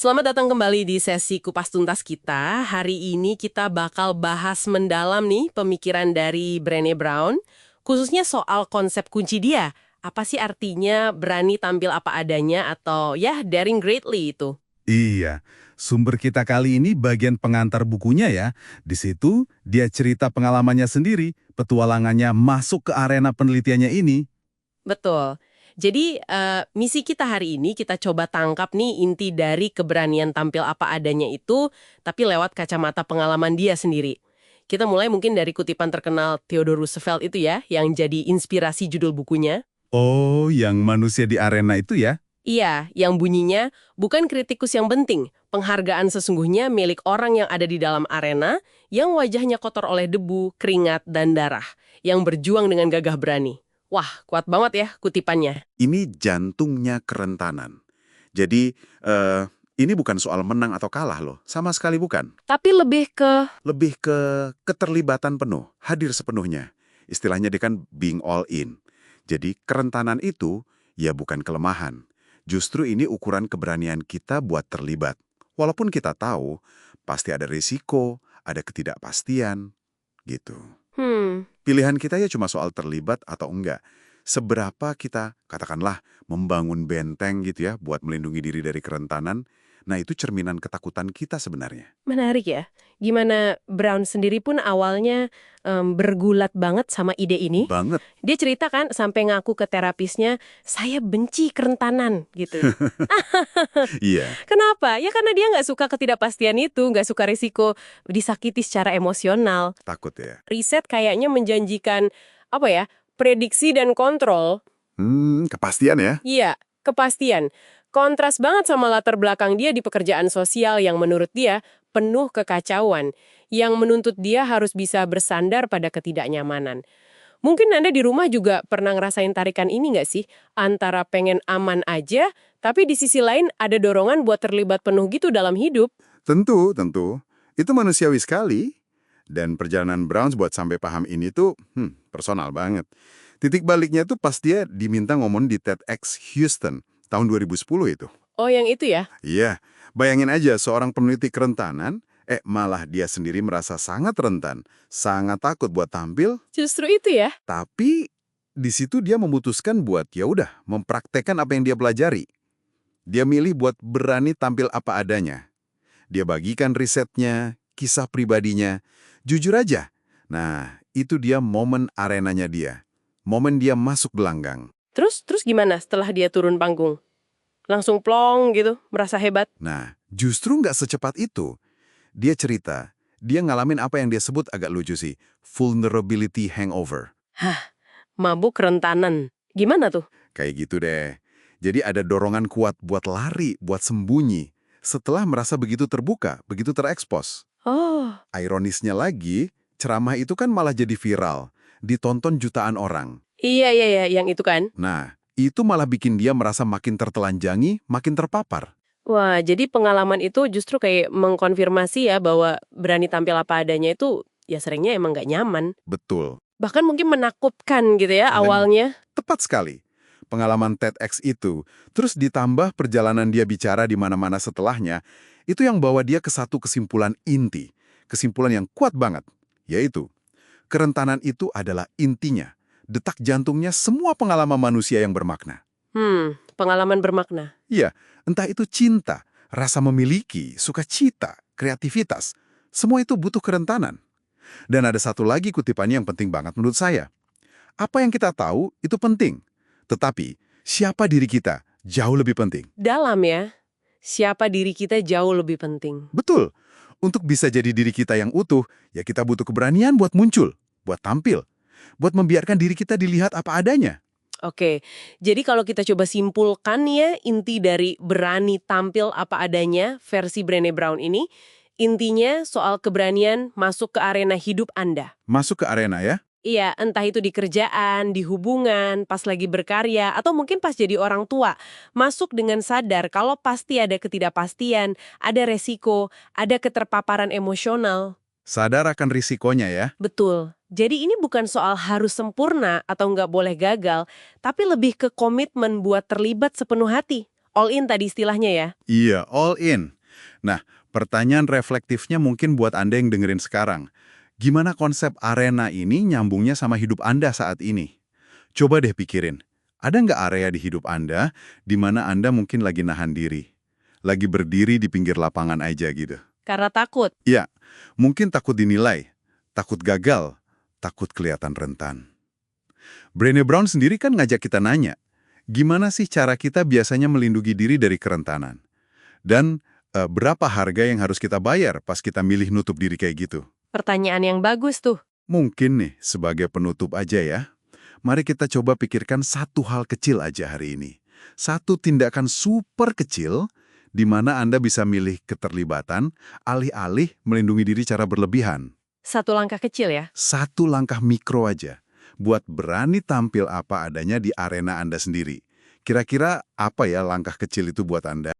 Selamat datang kembali di sesi Kupas Tuntas kita. Hari ini kita bakal bahas mendalam nih pemikiran dari Brené Brown, khususnya soal konsep kunci dia. Apa sih artinya berani tampil apa adanya atau ya daring greatly itu? Iya, sumber kita kali ini bagian pengantar bukunya ya. Di situ dia cerita pengalamannya sendiri, petualangannya masuk ke arena penelitiannya ini. Betul. Jadi misi kita hari ini kita coba tangkap nih inti dari keberanian tampil apa adanya itu, tapi lewat kacamata pengalaman dia sendiri. Kita mulai mungkin dari kutipan terkenal Theodore Roosevelt itu ya, yang jadi inspirasi judul bukunya. Oh, yang manusia di arena itu ya? Iya, yang bunyinya bukan kritikus yang penting, penghargaan sesungguhnya milik orang yang ada di dalam arena, yang wajahnya kotor oleh debu, keringat, dan darah, yang berjuang dengan gagah berani. Wah, kuat banget ya kutipannya. Ini jantungnya kerentanan. Jadi, ini bukan soal menang atau kalah loh, sama sekali bukan. Tapi lebih ke, Lebih ke keterlibatan penuh, hadir sepenuhnya. Istilahnya dia kan being all in. Jadi, kerentanan itu ya bukan kelemahan. Justru ini ukuran keberanian kita buat terlibat. Walaupun kita tahu, pasti ada risiko, ada ketidakpastian, gitu. Pilihan kita ya cuma soal terlibat atau enggak. Seberapa kita, katakanlah, membangun benteng gitu ya, buat melindungi diri dari kerentanan, nah itu cerminan ketakutan kita sebenarnya. menarik ya, gimana Brown sendiri pun awalnya bergulat banget sama ide ini. Banget. Dia cerita kan sampai ngaku ke terapisnya, saya benci kerentanan gitu. Iya, Kenapa? Ya karena dia nggak suka ketidakpastian itu, nggak suka risiko disakiti secara emosional. takut ya. Riset kayaknya menjanjikan, apa ya, prediksi dan kontrol. Kepastian ya. Iya, kepastian. Kontras banget sama latar belakang dia di pekerjaan sosial yang menurut dia penuh kekacauan, yang menuntut dia harus bisa bersandar pada ketidaknyamanan. Mungkin Anda di rumah juga pernah ngerasain tarikan ini nggak sih? Antara pengen aman aja, tapi di sisi lain ada dorongan buat terlibat penuh gitu dalam hidup. Tentu, tentu. Itu manusiawi sekali. Dan perjalanan Browns buat sampai paham ini tuh, personal banget. Titik baliknya tuh pas dia diminta ngomong di TEDx Houston tahun 2010 itu. Oh, yang itu ya? Iya, bayangin aja seorang peneliti kerentanan, malah dia sendiri merasa sangat rentan, sangat takut buat tampil, Justru itu ya? tapi di situ dia memutuskan buat ya udah mempraktekkan apa yang dia pelajari. Dia milih buat berani tampil apa adanya. Dia bagikan risetnya, kisah pribadinya, jujur aja. Nah, itu dia momen arenanya dia. Momen dia masuk gelanggang. Terus gimana setelah dia turun panggung? Langsung plong gitu, merasa hebat? Nah, justru nggak secepat itu. Dia cerita, dia ngalamin apa yang dia sebut agak lucu sih, vulnerability hangover. Mabuk kerentanan. Gimana tuh? Kayak gitu deh. Jadi ada dorongan kuat buat lari, buat sembunyi. Setelah merasa begitu terbuka, begitu terekspos. Oh, Ironisnya lagi, ceramah itu kan malah jadi viral. Ditonton jutaan orang. iya, yang itu kan. Nah, itu malah bikin dia merasa makin tertelanjangi, makin terpapar. Wah, jadi pengalaman itu justru kayak mengkonfirmasi ya bahwa berani tampil apa adanya itu ya seringnya emang nggak nyaman. Betul. Bahkan mungkin menakutkan gitu ya awalnya. Tepat sekali. Pengalaman TEDx itu, terus ditambah perjalanan dia bicara di mana-mana setelahnya, itu yang bawa dia ke satu kesimpulan inti. Kesimpulan yang kuat banget, yaitu kerentanan itu adalah intinya, detak jantungnya semua pengalaman manusia yang bermakna. Pengalaman bermakna. Iya, entah itu cinta, rasa memiliki, sukacita, kreativitas, semua itu butuh kerentanan. Dan ada satu lagi kutipannya yang penting banget menurut saya. Apa yang kita tahu itu penting, tetapi siapa diri kita jauh lebih penting. Dalam ya, siapa diri kita jauh lebih penting. Betul, untuk bisa jadi diri kita yang utuh, ya kita butuh keberanian buat muncul, buat tampil, buat membiarkan diri kita dilihat apa adanya. Oke, jadi kalau kita coba simpulkan ya inti dari berani tampil apa adanya versi Brené Brown ini, intinya soal keberanian masuk ke arena hidup Anda. Masuk ke arena ya. Iya, entah itu di kerjaan, di hubungan, pas lagi berkarya, atau mungkin pas jadi orang tua. Masuk dengan sadar kalau pasti ada ketidakpastian, ada resiko, ada keterpaparan emosional. Sadar akan risikonya ya. Betul. Jadi ini bukan soal harus sempurna atau nggak boleh gagal, tapi lebih ke komitmen buat terlibat sepenuh hati. All in tadi istilahnya ya. Iya, all in. Nah, pertanyaan reflektifnya mungkin buat Anda yang dengerin sekarang. Gimana konsep arena ini nyambungnya sama hidup Anda saat ini? Coba deh pikirin, ada nggak area di hidup Anda di mana Anda mungkin lagi nahan diri? Lagi berdiri di pinggir lapangan aja gitu. Karena takut. Ya, mungkin takut dinilai, takut gagal, takut kelihatan rentan. Brené Brown sendiri kan ngajak kita nanya, gimana sih cara kita biasanya melindungi diri dari kerentanan? Dan berapa harga yang harus kita bayar pas kita milih nutup diri kayak gitu? Pertanyaan yang bagus tuh. Mungkin nih, sebagai penutup aja ya, mari kita coba pikirkan satu hal kecil aja hari ini. Satu tindakan super kecil di mana Anda bisa milih keterlibatan, alih-alih melindungi diri cara berlebihan. Satu langkah kecil ya. Satu langkah mikro aja, buat berani tampil apa adanya di arena Anda sendiri. Kira-kira apa ya langkah kecil itu buat Anda?